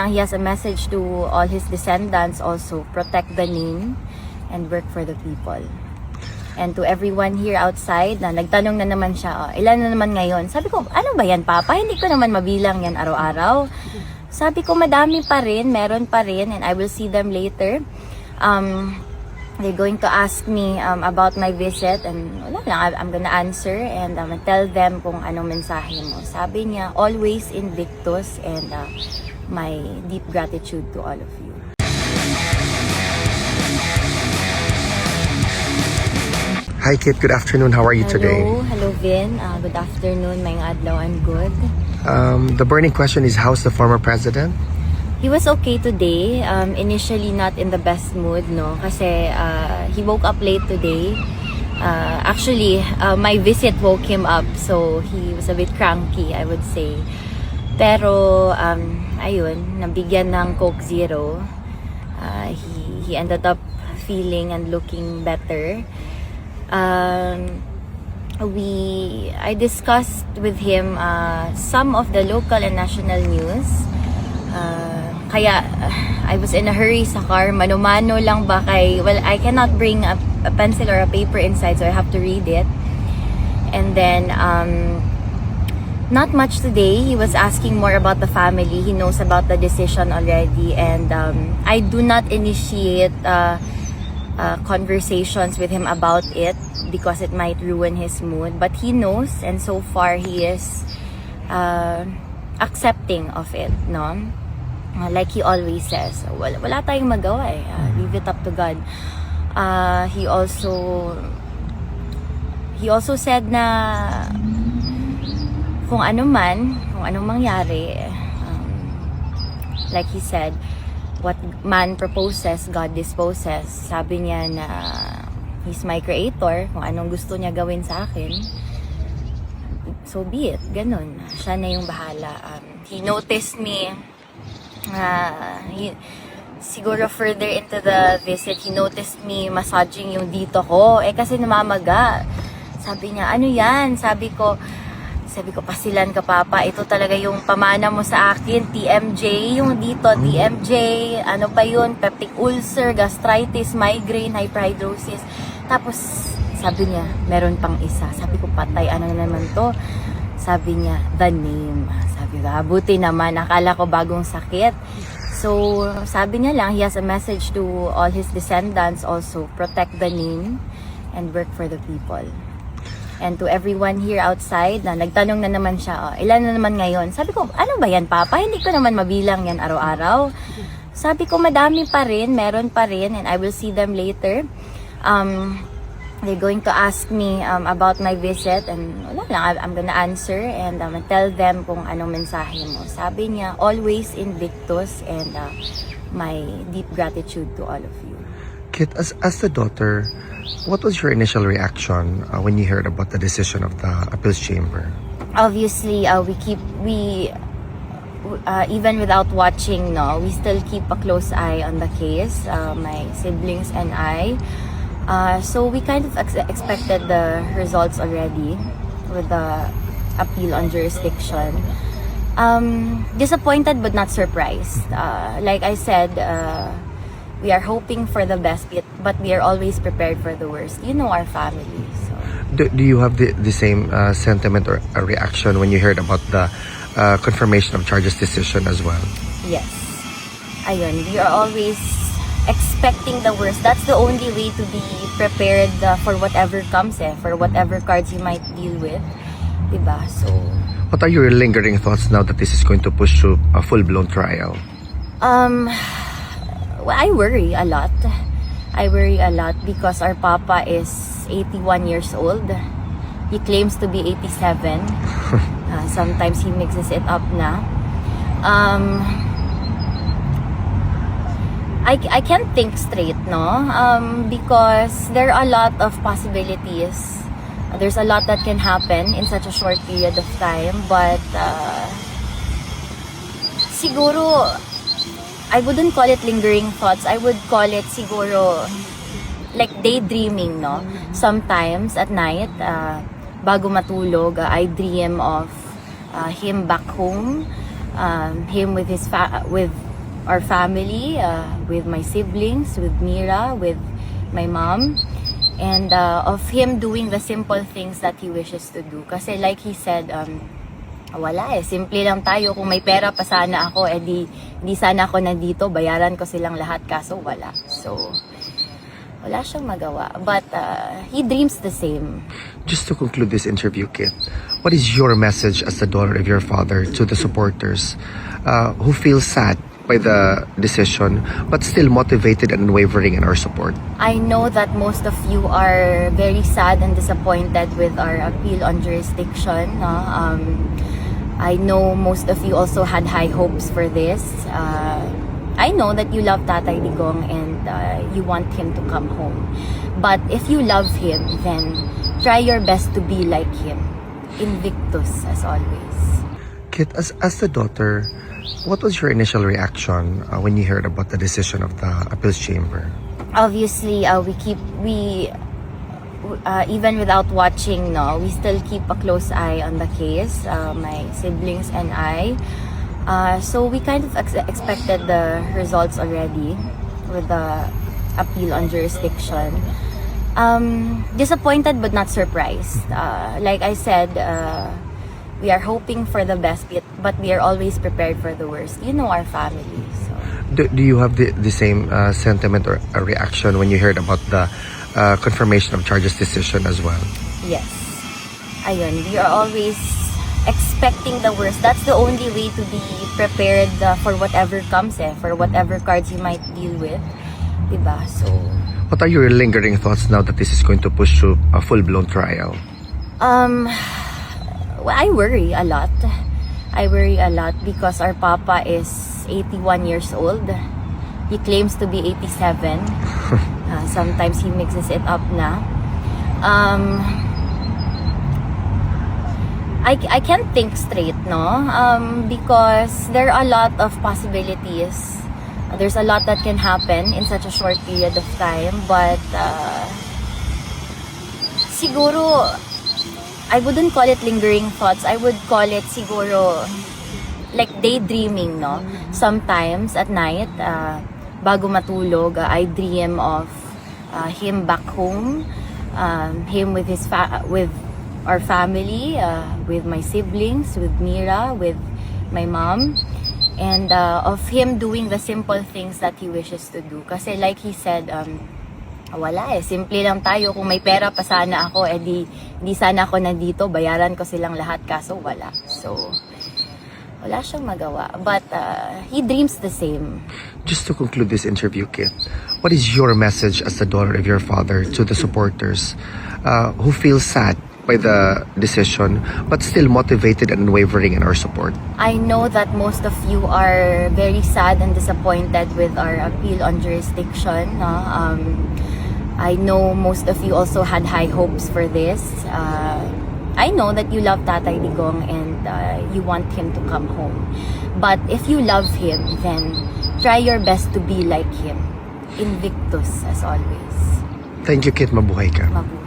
lang, he has a message to all his descendants also, protect the name and work for the people. And to everyone here outside na nagtanong na naman siya, ilan na naman ngayon? Sabi ko, ano ba yan, Papa? Hindi ko naman mabilang yan araw-araw. Sabi ko, madami pa rin, meron pa rin, and I will see them later. They're going to ask me about my visit, and wala lang, I'm gonna answer and tell them kung anong mensahe mo. Sabi niya, always Invictus, and my deep gratitude to all of you. Hi Kit, good afternoon. How are you today? Hello Vin. Good afternoon, may adlaw. I'm good. The burning question is, how's the former president? He was okay today. Initially not in the best mood, no? Kasi he woke up late today. Actually, my visit woke him up, so he was a bit cranky, I would say. Pero, ayun, nabigyan ng Coke Zero. He ended up feeling and looking better. I discussed with him some of the local and national news. Kaya I was in a hurry sa car, mano-mano lang ba well, I cannot bring a pencil or a paper inside, so I have to read it. And then not much today. He was asking more about the family. He knows about the decision already, and I do not initiate conversations with him about it because it might ruin his mood, but he knows, and so far he is accepting of it, no? Like he always says, wala tayong magawa eh. Leave it up to God. He also said na kung anong mangyari, like he said, what man proposes, God disposes. Sabi niya na He's my creator. Kung anong gusto niya gawin sa akin, so be it. Ganun. Siya na yung bahala. He noticed me, siguro further into the visit, he noticed me massaging yung dito ko. Kasi namamaga. Sabi niya, ano yan? Sabi ko, pasilan ka, Papa. Ito talaga yung pamana mo sa akin. TMJ, yung dito, TMJ. Ano pa yun? Peptic ulcer, gastritis, migraine, hyperhidrosis. Tapos, sabi niya, meron pang isa. Sabi ko, patay, ano naman to? Sabi niya, the name. Sabi ko, buti naman. Akala ko bagong sakit. So, sabi niya lang, he has a message to all his descendants also. Protect the name and work for the people. And to everyone here outside na nagtanong na naman siya, ilan na naman ngayon? Sabi ko, ano ba yan, Papa? Hindi ko naman mabilang yan araw-araw. Sabi ko, madami pa rin, meron pa rin, and I will see them later. They're going to ask me about my visit, and wala lang, I'm gonna answer and tell them kung anong mensahe mo. Sabi niya, always Invictus, and my deep gratitude to all of you. Kit, as the daughter, what was your initial reaction when you heard about the decision of the appeals chamber? Obviously, even without watching, we still keep a close eye on the case, my siblings and I. So we kind of expected the results already with the appeal on jurisdiction. Disappointed but not surprised. Like I said, we are hoping for the best, but we are always prepared for the worst. You know our family. So. Do you have the same sentiment or reaction when you heard about the confirmation of charges decision as well? Yes. Ayun, we are always expecting the worst. That's the only way to be prepared for whatever comes, for whatever cards you might deal with. Diba? So, what are your lingering thoughts now that this is going to push to a full-blown trial? Well, I worry a lot. Because our Papa is 81 years old. He claims to be 87. Sometimes he mixes it up na. I can't think straight, no? Because there are a lot of possibilities. There's a lot that can happen in such a short period of time. But siguro, I wouldn't call it lingering thoughts. I would call it siguro like daydreaming, no? Sometimes at night, bago matulog, I dream of him back home, him with our family, with my siblings, with Mira, with my mom, and of him doing the simple things that he wishes to do. Kasi like he said, wala simple lang tayo. Kung may pera pa sana ako, di sana ako nandito, bayaran ko silang lahat, kaso wala. So, wala siyang magawa. But he dreams the same. Just to conclude this interview, Kit, what is your message as the daughter of your father to the supporters who feel sad by the decision but still motivated and unwavering in our support? I know that most of you are very sad and disappointed with our appeal on jurisdiction. No? I know most of you also had high hopes for this. I know that you love Tatay Digong and you want him to come home. But if you love him, then try your best to be like him. Invictus, as always. Kit, as the daughter, what was your initial reaction when you heard about the decision of the appeals chamber? Obviously, we even without watching, no, we still keep a close eye on the case. My siblings and I. So we kind of expected the results already with the appeal on jurisdiction. Disappointed but not surprised. Like I said, we are hoping for the best, but we are always prepared for the worst. You know our family. So. Do you have the same sentiment or reaction when you heard about the confirmation of charges decision as well? Yes. Ayun, we are always expecting the worst. That's the only way to be prepared for whatever comes, for whatever cards you might deal with. Diba? So, what are your lingering thoughts now that this is going to push to a full-blown trial? well, I worry a lot. I worry a lot because our papa is 81 years old. He claims to be 87. Sometimes he mixes it up na. I can't think straight, no? Because there are a lot of possibilities. There's a lot that can happen in such a short period of time. But siguro, I wouldn't call it lingering thoughts. I would call it siguro like daydreaming, no? Sometimes at night, bago matulog, I dream of him back home, him with his with our family, with my siblings, with Mira, with my mom, and of him doing the simple things that he wishes to do. Kasi like he said, wala simple lang tayo. Kung may pera pa sana ako, di sana ako nandito, bayaran ko silang lahat, kaso wala. So, wala siyang magawa. But he dreams the same. Just to conclude this interview, Kit, what is your message as the daughter of your father to the supporters who feel sad by the decision but still motivated and unwavering in our support? I know that most of you are very sad and disappointed with our appeal on jurisdiction. No? I know most of you also had high hopes for this. I know that you love Tatay Digong and you want him to come home. But if you love him, then try your best to be like him. Invictus, as always. Thank you, Kit. Mabuhay ka. Mabuhay.